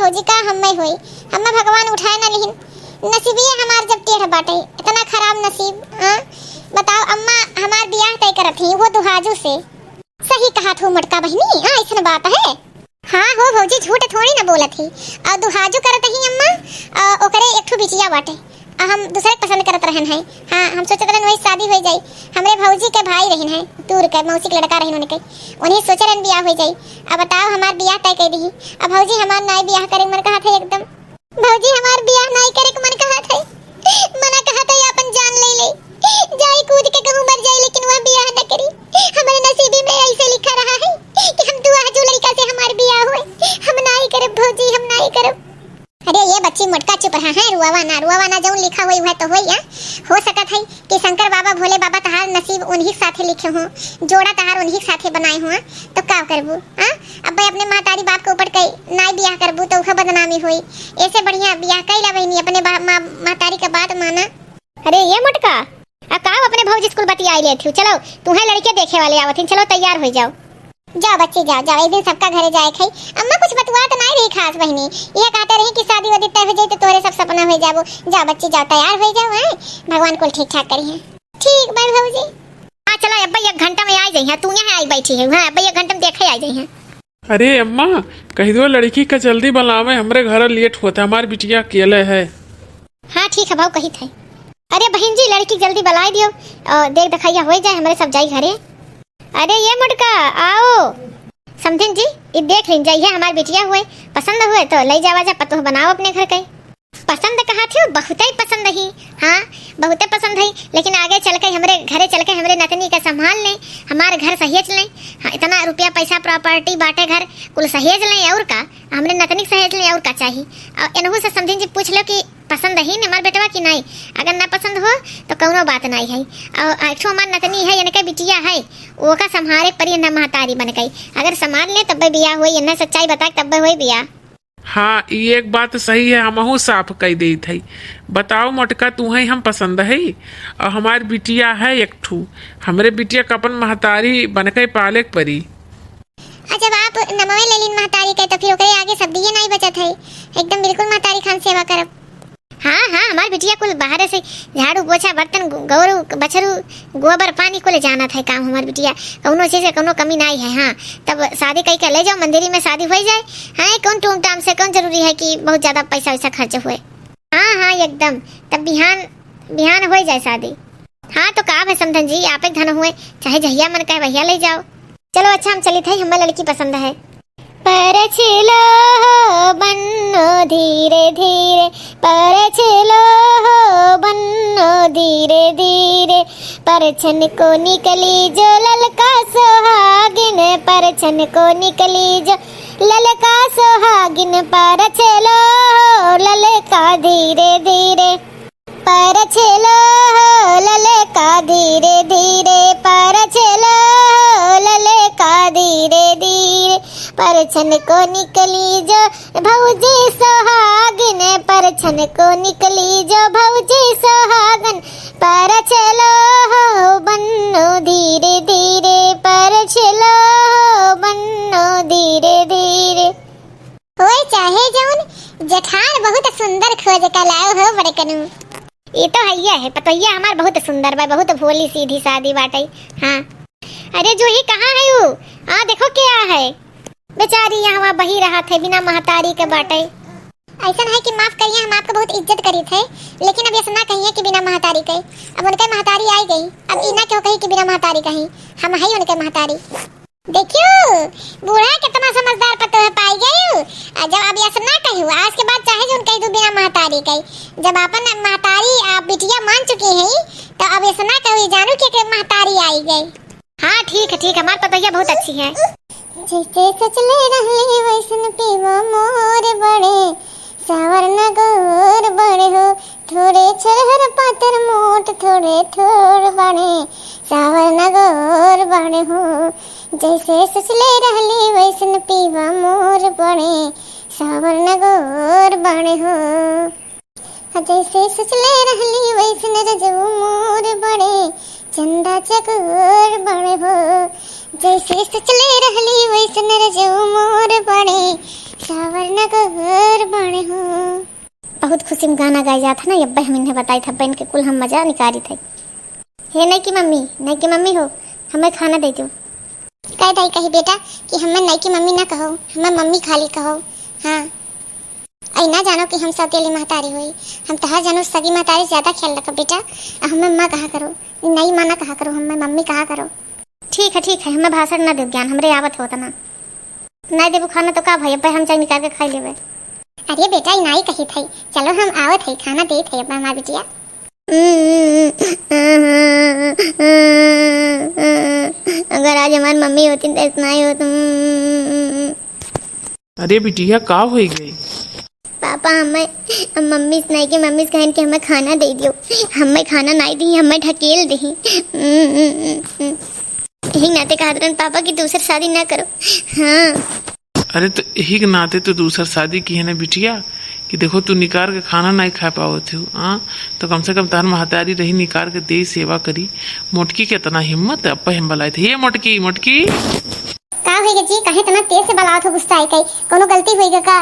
भौजी का हम्मे होई, हम्मे भगवान उठाए ना, लेकिन नसीबिए हमार जब टेढ़ बाटे, इतना खराब नसीब। बताओ अम्मा हमार बियाह तय करत ही वो दुहाजू से। सही कहा थू मोटका बहनी, ऐसन बात है। हाँ हो भौजी, झूठ थोड़ी ना बोलत ही। और दुहाजू करत ही अम्मा, ओकरे एक ठो बिटिया बाटे, हम दूसरे पसंद करत रहन है। हाँ हम सोचत रहन वही शादी हो जाई। हमरे भौजी के भाई रहन है, दूर के मौसी के लड़का रहन उनके, उन्हीं सोचे रहन बियाह हो जाई। अब बताओ हमार बियाह तय कर दी। अब भौजी हमार नाई बियाह करे मन कहा था एकदम। भौजी हमार बियाह नाई करे के मन कहा था, मना कहा था अपन जान ले ले जाई कूद के कहूं मर जाई, लेकिन वह बियाह न करी। हमारे नसीबी में ऐसे लिखा रहा है कि हम दुहाजू लड़का से हमार बियाह हुए। हम नाई करब भौजी, हम नाई करब। अरे ये बच्ची मोटका चुप रहा है, रुआवा ना जौन लिखा हुई है तो होई। हो सकत है कि शंकर बाबा भोले बाबा तहार नसीब उन्हीं साथे लिखे हो, जोड़ा तहार उन्हीं साथे बनाए हो, तो का करबू। अब भाई अपने महतारी बाप के ऊपर कई नाई बियाह करबू तो उह बदनामी होई। ऐसे बढ़िया बियाह कैला बहनी, अपने महतारी का बात माना। अरे ये मोटका का अपने भौजी स्कूल बतियाई ले थी, चलो तुम्हें लड़के देखे वाले आवत हैं, चलो तैयार हो जाओ। जाओ बच्ची जाओ, एक दिन सबका घरे जाए खई। अम्मा कुछ बतवा तो नहीं रही खास बहनी, ये कहते रही कि शादी वादी तय हो जाए तो तोरे सब सपना हो जाबो। जाओ बच्ची जाओ, तैयार हो जाओ, है भगवान को ठीक ठाक करी है। ठीक भाई भौजी। हाँ चलो अब 1 घंटा में आ जाई है, तू यहाँ आई बैठी है, हाँ अब 1 घंटा में देखे आ जाई है। अरे अम्मा कह दो लड़की का जल्दी बुलावे, हमरे घर लेट होता, हमारी बिटिया अकेले है। हाँ ठीक है भाव कही थे। अरे बहन जी लड़की जल्दी बुलाई दियो, देख दिखाइया हो जाए, हमारे सब जाई घरे। अरे ये मुटका आओ, समझन जी ये देख लीन जाइए, हमारी बिटिया हुए पसंद हुए तो ले जावा जा, पतो बनाओ अपने घर के। पसंद कहा थे बहुत ही पसंद ही, हाँ बहुत पसंद है, लेकिन आगे चल के हमारे घरे चल के हमारे नतनी का संभाल लें, हमारे घर सहेज लें। हाँ इतना रुपया पैसा प्रॉपर्टी बाटे घर कुल सहेज लें, और का हमरे नतनी सहेज लें, और का चाहिए। और इनहू से समझन जी पूछ लो कि पसंद ही न हमारे बेटवा की नहीं, अगर ना पसंद हो तो कोनो बात नहीं है। और एक हमार नतनी है इनके बिटिया है, वो का संभारे परी न महतारी बन गई, अगर संभाल ले तब बिया हुई, इन्हें सच्चाई बता तब हुई बिया। हाँ ये एक बात सही है, हमहू साफ कह दी थी। बताओ मोटका तुम्हें हम पसंद है, और हमारी बिटिया है एक ठू, हमरे बिटिया का अपन महतारी बन के पाले परी। जब आप नमवे ले लीन महतारी के तो फिर ओकरे आगे सब दिए नहीं बचत है, एकदम बिल्कुल महतारी खान सेवा करब। हाँ हमारी बिटिया कुल बाहर से झाड़ू पोछा बर्तन गौरू बछरू गोबर पानी को ले जाना था काम, हमारी बिटिया कौनो चीज से कौनो कमी नहीं है। हाँ तब शादी कहीं कर ले जाओ, मंदिरी में शादी हो जाए। हाँ कौन टूम टाम से कौन जरूरी है कि बहुत ज्यादा पैसा वैसा खर्च हुए। हाँ एकदम तब बिहान हो जाए शादी। हाँ तो काम है समझन जी, आप एक धन हुए चाहे जहिया मन कहे वहिया ले जाओ। चलो अच्छा हम चली थे, हमारी लड़की पसंद है। पर छिलो बन्नो धीरे धीरे, पर छिलो बन्नो धीरे धीरे, परछन को निकली जो ललका सोहागिन, परछन को निकली जो ललका सोहागिन, पर छिलो ललका धीरे धीरे, पर छिलो ललका धीरे धीरे, पर छिलो ललका धीरे धीरे, परछन को निकली जो भौजी सोहागिन, परछन को निकली जो भौजी सोहागन, पर चलो बन्नो धीरे धीरे, पर चलो बन्नो धीरे धीरे। ओए चाहे जौन जेठान बहुत सुंदर खोज का लाओ हो बड़कनू। ये तो है पतैया हमार बहुत सुंदर बा, बहुत भोली सीधी सादी बाटे। हाँ अरे जो ही कहाँ है वो, हाँ देखो क्या है, बेचारी यहाँ बही रहा थे बिना महतारी के बाटे। ऐसा है कि माफ करिए, हम आपको बहुत इज्जत करी थे, लेकिन अब ऐसा ना कहिए कि बिना महतारी के। अब उनके महतारी आई गई, अब इना क्यों कही कि बिना महतारी कहीं, हम है उनके महतारी। देखियो बूढ़ा कितना समझदार पतो है पाई गई। जब अब ऐसा ना कहू, आज के बाद चाहे जो कह दू बिना महतारी कही, जब अपन महतारी आप बिटिया मान चुकी है तो अब ऐसा ना कहू जानू कि महतारी आई गई। हाँ ठीक है हमारी पतैया बहुत अच्छी है। जैसे सचले रहले वैसन पीवा मोर बड़े, सावर नगोर बड़े हो, थोड़े छरहर पातर मोट थोड़े थोड़ बड़े, सावर नगोर बड़े हो। जैसे सचले रहले वैसन पीवा मोर बड़े, सावर नगोर बड़े हो। जैसे सचले रहले वैसन रजऊ मोर बड़े, चंदा चकोर बड़े हो। जैसे सचले रहली वैसन रजऊ मोर बड़े, सावर नगोर खुशी में गाना गाया जाता ना, अब्बा हम इन्हें बताई था, बहन के कुल हम मजा निकाली थे। हे नहीं की मम्मी हो, हमें खाना दे दो। कह दाई कही बेटा कि हमें नहीं की मम्मी ना कहो, हमें मम्मी खाली कहो। हाँ आई ना जानो कि हम सौतेली महतारी हुई, हम तहार जानो सगी महतारी ज्यादा ख्याल रखो बेटा। हमें माँ कहा करो, नहीं माना कहा करो, हमें मम्मी कहा करो। ठीक है, हमें भाषण ना दो ज्ञान, हमरे आवत होता ना। नहीं देबू खाना तो का भाई, अब हम चाय निकाल के खाई लेवे। अरे बेटा ई नहीं कही थी, चलो हम आवत है, खाना दे थे अब हमार बिटिया। अगर आज हमारी मम्मी होती तो इतना ही होता। अरे बिटिया का हो गई? पापा हमें मम्मी नहीं कि मम्मी से कहन कि हमें खाना दे दियो, हमें खाना नहीं दी, हमें ढकेल दी। यही नाते कहा पापा की दूसरी शादी ना करो। हाँ अरे तो यही के नाते तो दूसरा शादी की है ना बिटिया, कि देखो तू निकार के खाना नहीं खा पाओ थे। हाँ तो कम से कम तार महतारी रही, निकार के दे सेवा करी। मोटकी के इतना हिम्मत है, अब हम बुलाए थे। ये मोटकी का होइगे जी, काहे तना तेज से बुलाओ तो गुस्सा आई कई, कोनो गलती होइगे का?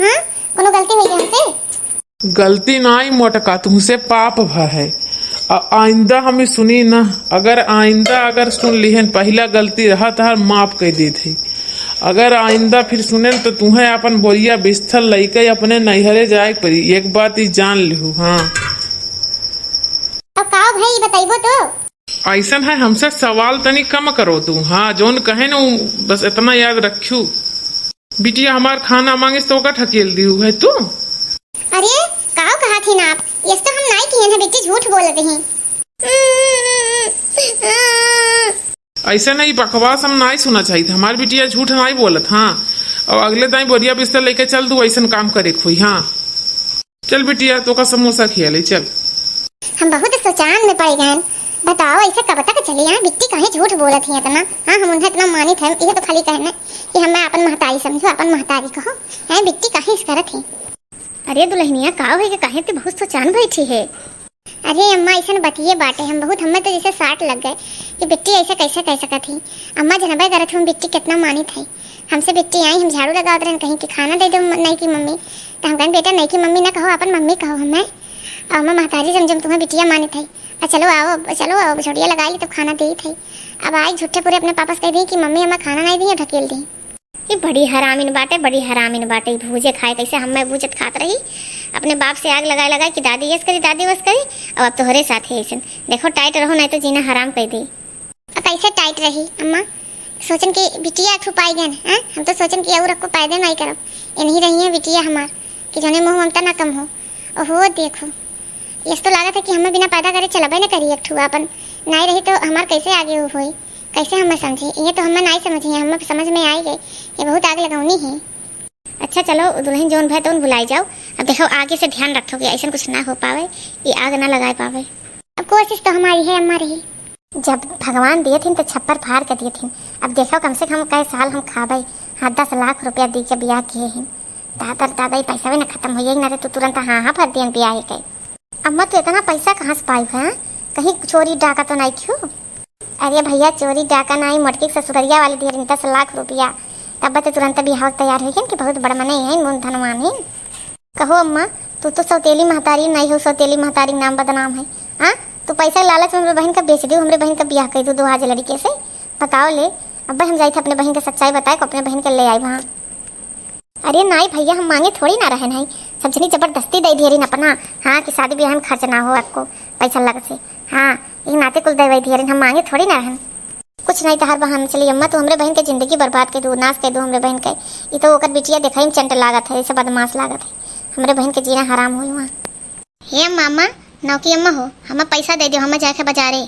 हां कोनो गलती होइगे हमसे? गलती नहीं मोटका, तुमसे पाप भा है। आइंदा हमें सुनी ना, अगर आइंदा अगर सुन लिहन, पहला गलती रहा तार माफ कर दी थी। अगर आइंदा फिर सुने तो तुम्हें अपन बोरिया बिस्तर लइके अपने नैहरे जाए पड़ी, एक बात ही जान लिहू। हाँ अब का भाई बताइबो तो। ऐसा है, हमसे सवाल तनी कम करो तू। हाँ जोन कहे ना बस इतना याद रखू। बिटिया हमार खाना मांगे तो का ठकेल दी है तू। अरे का कहा थी ना आप, ये तो हम नहीं किए हैं बेटी, झूठ बोल रहे हैं। ऐसा नहीं बकवास हम नहीं सुना चाहिए। हमारी बिटिया झूठ नहीं बोलत। हाँ और अगले दाई बोरिया बिस्तर लेके चल, तू ऐसा काम करे खोई। हाँ चल बिटिया तो का समोसा खिया ले चल। हम बहुत सोचान में पड़ गए, बताओ ऐसे कब तक चले? यहाँ बिट्टी काहे झूठ बोलत है इतना? हाँ हम उन्हें इतना मानित है, ये तो खाली कहना कि हमें अपन महतारी समझो, अपन महतारी कहो। है बिट्टी काहे इस करत है? अरे दुल्हनिया का होइगे, काहे ते बहुत सोचान बैठी है? अरे अम्मा ऐसा बतिए बाटे, हम बहुत हमें तो जैसे 60 लग गए कि बिट्टी ऐसे कैसे कह सकत थी। अम्मा जनबे करत हम बिट्टी कितना मानित है। हमसे बिट्टी आई, हम झाड़ू लगावत रहन, कहीं कि खाना दे दो नहीं की मम्मी, तो हम कहें बेटा नहीं की मम्मी ना कहो, अपन मम्मी कहो। हमें और मैं महतारी जम तुम्हें बिटिया मानित है। चलो आओ छोड़िया लगा ली, तब खाना दे थी। अब आई झूठे पूरे अपने पापा से कह दी कि मम्मी हमें खाना नहीं दी, ढकेल दी। ये बड़ी हरामिन बाटे, भूजे खाए कैसे हमें भूजत खात रही, अपने बाप से आग लगाए कि दादी यस करी दादी वस करी। अब तो हरे साथ है ऐसे, देखो टाइट रहो नहीं तो जीना हराम कर दी। अब कैसे टाइट रही अम्मा? सोचन की बिटिया छुपाई गए, हम तो सोचन की और को पैदा नहीं करब, ये नहीं रही है बिटिया हमार कि जोने मुँह ममता ना कम हो। ओहो देखो ये तो लागत है कि हमें बिना पैदा करे चलबे न करी, एक ठू अपन नहीं रही तो हमार कैसे आगे हुई, कैसे हमें समझे? ये तो हमें नहीं समझी, हमें समझ में आई गई ये बहुत आग लगानी है। अच्छा चलो दुल्हन जोन भाई तो बुलाई जाओ। अब देखो आगे से ध्यान रखोगे, ऐसा कुछ ना हो पावे, ये आग ना लगा पावे। अब कोशिश तो हमारी है अम्मा रही, जब भगवान दिए थे तो छप्पर फाड़ के दिए थे। अब देखो कम से कम कई साल हम खाबे, हाँ 10 लाख रुपया दी के ब्याह किए हैं। दादा पैसा भी ना खत्म हो जाएगी ना तो तुरंत हाँ भर दिए ब्याह के। अम्मा तो इतना पैसा कहाँ से पाई है? कहीं चोरी डाका तो नहीं क्यों? अरे भैया चोरी डाका नहीं, मोटकी ससुररिया वाली दिए 10 लाख रुपया, तब तो तुरंत बिहाव तैयार हो गया कि बहुत बड़ा मने है मुन धनवान है। कहो अम्मा तू तो सौतेली महतारी नहीं हो, सौतेली महतारी नाम बदनाम है। हाँ तो पैसा लालच में हमारे बहन का बेच दी, हमारे बहन का ब्याह कर दो दुहाज लड़के से, बताओ ले। अब हम जाए थे अपने बहन का सच्चाई बताए को अपने बहन के ले आए वहाँ। अरे नहीं भैया हम मांगे थोड़ी ना रहे, नहीं सब जनी जबरदस्ती दे दिए अपना। हाँ कि शादी ब्याह में खर्च ना हो आपको पैसा लग से, हाँ ये नाते कुल दे दिए, हम मांगे थोड़ी ना रहन। कुछ नहीं तो हर बहाने चली अम्मा तो हमरे बहन के जिंदगी बर्बाद कर दो, नाश कर दो हमरे बहन के। ये तो ओकर बिटिया देखा चंट लागत है, ऐसे बदमाश लागत है, हमरे बहन के जीना हराम हुई वहाँ। हे मामा नौकी अम्मा हो, हमें पैसा दे दो, हमें जाके बाजारे।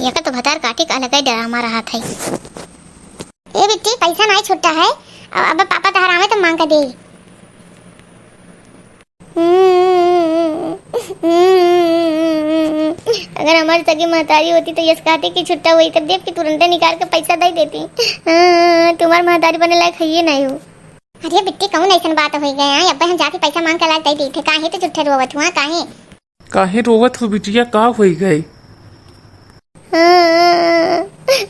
ये तो भतार काटे का अलग ही डरामा रहा था। ए बिट्टी पैसा नहीं छूटा है, अब पापा तो हरामे तो मांग कर दे। अगर हमारी सगी महतारी होती तो यस कहती कि छुट्टा हुई कर देव कि तुरंत निकाल के पैसा दे देती। तुम्हारी महतारी बने लायक है ये नहीं हो। अरे बिट्टी कौन ऐसा बात हो गया है? अब हम जाके पैसा मांग कर लायक दे दी थे, काहे तो झूठे रोवत हुआ? काहे रोवत हो बिटिया? का हो गई?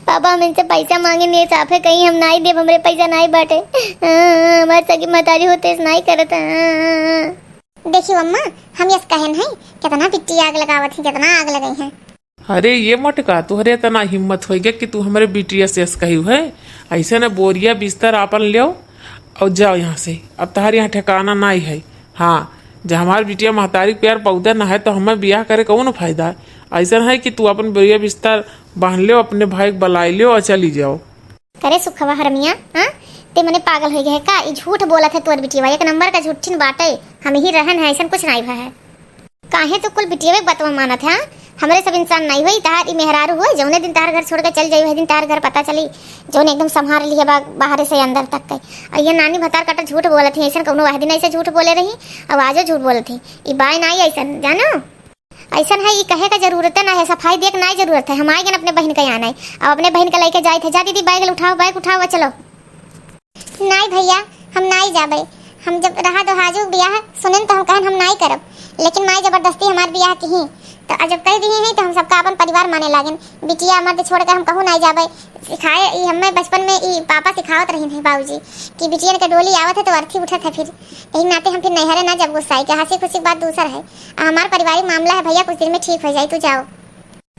पापा हम इनसे पैसा मांगे नहीं साफे कहीं हम नहीं देव हमरे पैसा नहीं बाटे। हमारे सगी महतारी होते नहीं करत। देखियो अम्मा हम यस कहन है कितना पिट्टी आग लगावत है, कितना आग लगाई है। अरे ये मटका तुहरे इतना हिम्मत हो गया कि तू हमारे बिटिया से कही है ऐसे न बोरिया बिस्तर आपन ले और जाओ यहाँ से। अब तहार यहाँ ठिकाना नहीं है। हाँ जब हमारी बिटिया महतारी के प्यार पौधा ना है तो हमें ब्याह करे कौन फायदा है। ऐसा है कि तू अपन बोरिया बिस्तर बांध लो, अपने भाई को बुलाई लो और चली जाओ। करे सुखवा हरमिया हाँ ते मने पागल हो गया है का? ये झूठ बोला था तोर बिटिया, एक नंबर का झूठिन बाटे। हम ही रहन है ऐसा कुछ नहीं भा है। काहे तो कुल बिटिया बतवा माना था। हमारे सब इंसान नहीं हुई तहार मेहरारू हुए जौने दिन तहार घर छोड़ के चल जाई वही दिन तहार घर पता चली जौन एकदम संभाल ली है बाहर से अंदर तक के। और ये नानी भतार काटा झूठ बोला थी ऐसा कौनो वह दिन ऐसे झूठ बोले रही अब आजो झूठ बोले थी। ये बाय नहीं ऐसा जानो ऐसा है ये कहे का जरूरत ना है, सफाई देख नहीं जरूरत है। हम आएंगे अपने बहन का आना है अब अपने बहन का लेके जाए थे। जा दीदी बैग उठाओ चलो। नहीं भैया हम नहीं जाबे। हम जब रहा दो हाजू ब्याह सुने तो हम कहन हम नहीं करब, लेकिन माई जबरदस्ती हमार ब्याह की ही तो जब कह दी है तो हम सबका अपन परिवार माने लागन। बिटिया मर्द छोड़ कर हम कहूँ नहीं जाबे। सिखाए हमें बचपन में ई पापा सिखावत रही थे बाबूजी कि बिटिया के डोली आवत है तो अर्थी उठत है। फिर यही नाते हम फिर नैहरे ना जब गुस्साई के हंसी खुशी बात दूसर है। हमारा पारिवारिक मामला है भैया, कुछ दिन में ठीक हो जाए। तू जाओ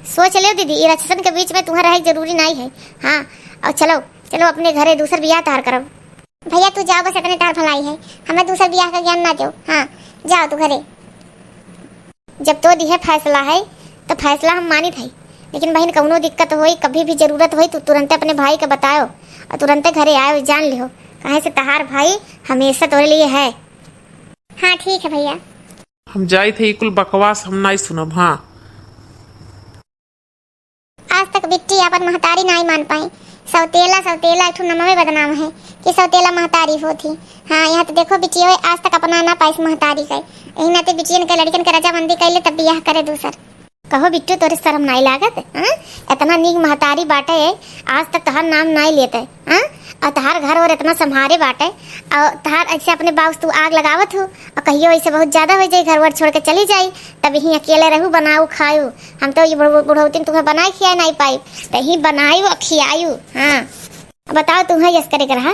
सोच ले दीदी, ये रक्षण के बीच में तुम्हारा रह जरूरी नहीं है। हाँ और चलो अपने घरे दूसर ब्याह तार करो। भैया तू जाओ, बस इतने तार भलाई है, हमें दूसर ब्याह का ज्ञान ना दो। हाँ जाओ तू घरे। जब तो दिहे फैसला है तो फैसला हम मानी थे, लेकिन बहन कौनो दिक्कत होई कभी भी जरूरत होई तो तुरंत अपने भाई का बताओ और तुरंत घरे आओ। जान लियो कहे से तहार भाई हमेशा तोरे लिए है। हाँ ठीक है भैया। हम जाए थे कुल बकवास हम नहीं सुनब। हाँ आज तक बिट्टी अपन महतारी नहीं मान पाई। सौतेला एक ठो नमवे बदनाम है कि सौतेला महतारी होती। हाँ यहाँ तो देखो बिटिया आज तक अपना ना पाई महतारी का। यही नाते बिटियन के लड़कन के रजामंदी कैले तब ब्याह करे दूसर। कहो बिट्टू तोरे शर्म नहीं लागत? इतना नीक महतारी बाटे आज तक तहार नाम नहीं लेते। और तहार घर और इतना संभारे बाटे और तहार ऐसे अपने बाउस तू आग लगावत हो और कहियो ऐसे बहुत ज्यादा हो जाए घर वर छोड़ के चली जाई तब यहीं अकेले रहू बनाऊ खायू। हम तो ये बुढ़ौती तुम्हें बनाई खिया नहीं पाई तो ही बनायू और खियायू। हाँ बताओ तुम्हें यस करे रहा।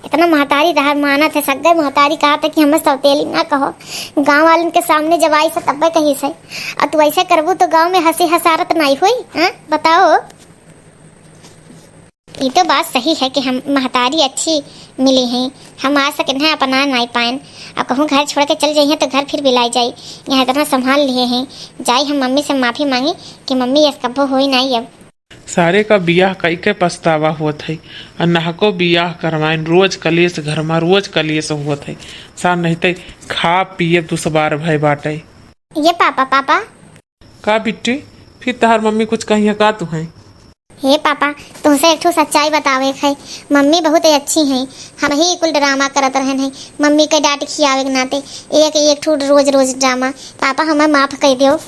इतना महतारी रहा मानत है सग्गे महतारी कहा था कि हमें सौतेली ना कहो। गांव वालों के सामने जब आई से तब कही से और तू ऐसे करबू तो गांव में हंसी हसारत नहीं हुई। बताओ ये तो बात सही है कि हम महतारी अच्छी मिली हैं। हम आ सके हैं अपना नहीं पाएन और कहूँ घर छोड़ के चल जाइए तो घर फिर बिलाई जाई। यहाँ इतना संभाल लिए हैं जाई हम मम्मी से माफ़ी मांगी कि मम्मी यस कब्बो हो ही नहीं। अब सारे का बियाह कई के पछतावा हुआ था और नहको बियाह करवाइन रोज कलेश घर में रोज कलेश हुआ था। सा नहीं थे खा पिए दुसबार भय बाटे। ये पापा का बिट्टी फिर तहार मम्मी कुछ कही का तू है? हे पापा तुमसे एक ठो सच्चाई बतावे है। मम्मी बहुत अच्छी हैं, हम ही कुल ड्रामा करत रहन है। मम्मी के डांट खियावे के नाते एक ठो रोज ड्रामा। पापा हमें माफ कर दो।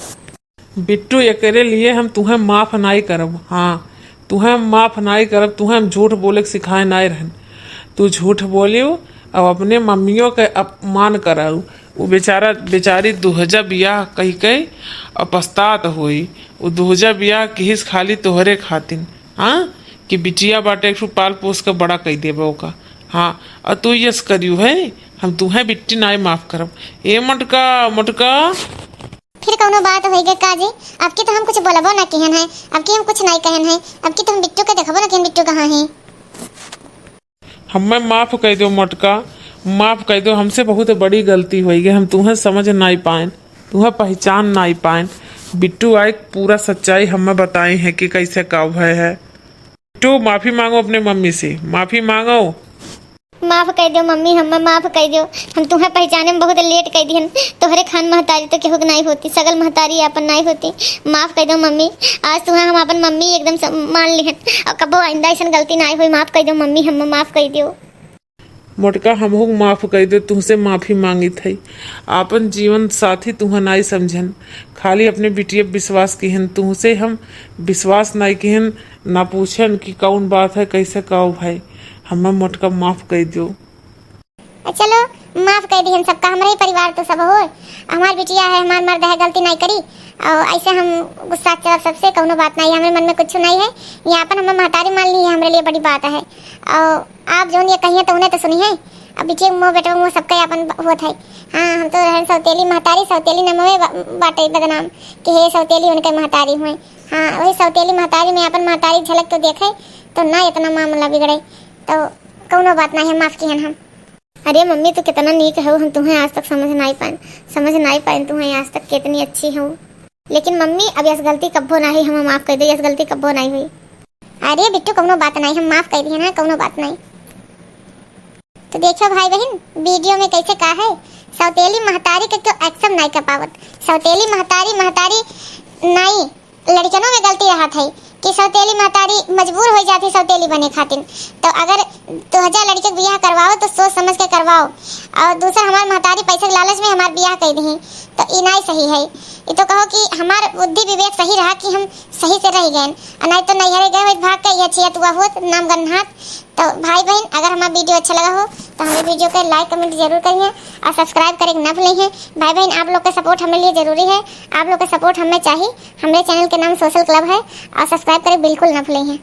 बिट्टू एकरे लिए हम तुम्हें माफ नहीं करब। हाँ तुम्हें माफ नहीं करब। तुम्हें हम झूठ बोले के सिखाए नहीं रहन। तू झूठ बोलियो अब अपने मम्मियों के अपमान कराऊ। वो बेचारी दुहजा बियाह कही कही और पछतात हुई। वो दुहजा बियाह किस खाली तोहरे खातिन। हाँ कि बिटिया बाटे एक पाल पोस के बड़ा कही देबो का। हाँ और तू यस करियो है हम तुम्हें बिट्टी नहीं माफ करब। ए मटका फिर कौनो बात होई गे काजी? अब की तो हम कुछ बोलबो ना कहन है, अब की हम कुछ नहीं कहन है। अब की तुम बिट्टू के देखबो ना कि बिट्टू कहाँ है। हमें माफ कर दो मटका, माफ कर दो। हमसे बहुत बड़ी गलती हुई है। हम तुम्हें समझ नहीं पाए, तुम्हें पहचान नहीं पाए। बिट्टू आए पूरा सच्चाई हमें बताई है कि कैसे का भय है। बिट्टू माफी मांगो अपने मम्मी से, माफी मांगो। माफ कर दो मम्मी, हमें माफ कर दो। हम तुम्हें पहचाने में बहुत लेट कर दिहन। तोहरे खान महतारी तो केहू नहीं होती, सगल महतारी अपन नहीं होती। माफ कर दो मम्मी, आज तुम्हें हम अपन मम्मी एकदम मान लिहन और कबो आइंदा ऐसा गलती नहीं हुई। माफ कर दो मम्मी, हमें माफ कर दो। मोटका हमहू माफ कर दो, तुमसे माफी मांगी थी। आपन जीवन साथी तुम्हें नहीं समझन, खाली अपने बिटिया विश्वास किहन। तुमसे हम विश्वास नहीं किहन, ना पूछन कि कौन बात है कैसे काऊ भाई। हमें मोटका माफ कर दो। चलो माफ कर दिहन सबका, हमारे ही परिवार तो सब हो। हमार बिटिया है, हमार मर्द है, गलती नहीं करी। और ऐसे हम गुस्सा चलब सबसे, कौनो बात नहीं, हमारे मन में कुछ नहीं है। यहाँ पर हमें महतारी मान ली है, हमारे लिए बड़ी बात है। और आप जो ये कहिए तो उन्हें तो सुनी है, अब बिटिया मुँह बेटा मुँह सबका अपन होत है। हाँ, हम तो रहन सौतेली महतारी, सौतेली नमवे बाटे बदनाम कि हे सौतेली उनके महतारी हुए। हाँ, वही सौतेली महतारी में अपन महतारी झलक तो देखे तो ना इतना मामला बिगड़े, तो कौनो बात नहीं है, माफ़ किहन हम। अरे मम्मी तो कितना नीक हो, हम तुम्हें आज तक समझ नहीं पाए तुम्हें आज तक कितनी अच्छी हो। लेकिन मम्मी अब यस गलती कब्बो नहीं, हम माफ़ कर दे, यस गलती कब्बो नहीं हुई। अरे बिट्टू कौनो बात नहीं, हम माफ़ कर दिए ना, कौनो बात नहीं। तो देखो भाई बहन वीडियो में कैसे कहा है, सौतेली महतारी के तो एक्सेप्ट नहीं कर पावत। सौतेली महतारी नहीं, लड़कियों में गलती रहा था कि सौतेली महतारी मजबूर हो जाती सौतेली बने खातिर। तो अगर 2000 लड़के का ब्याह करवाओ तो सोच समझ के करवाओ। और दूसरा हमारे महतारी पैसे के लालच में हमारे ब्याह कर दी, तो ये नहीं सही है। ये तो कहो कि हमारा बुद्धि विवेक सही रहा कि हम सही से रह गए, नहीं तो नैहरे गए भाग के ये छिया तुआ हो नाम गन्हात। तो भाई बहन अगर हमारा वीडियो अच्छा लगा हो तो हमारे वीडियो को लाइक कमेंट जरूर करिए और सब्सक्राइब करें न भूलें। भाई बहन आप लोग का सपोर्ट हमारे लिए ज़रूरी है, आप लोग का सपोर्ट हमें चाहिए। हमारे चैनल के नाम सोशल क्लब है और सब्सक्राइब करें बिल्कुल न भूलें।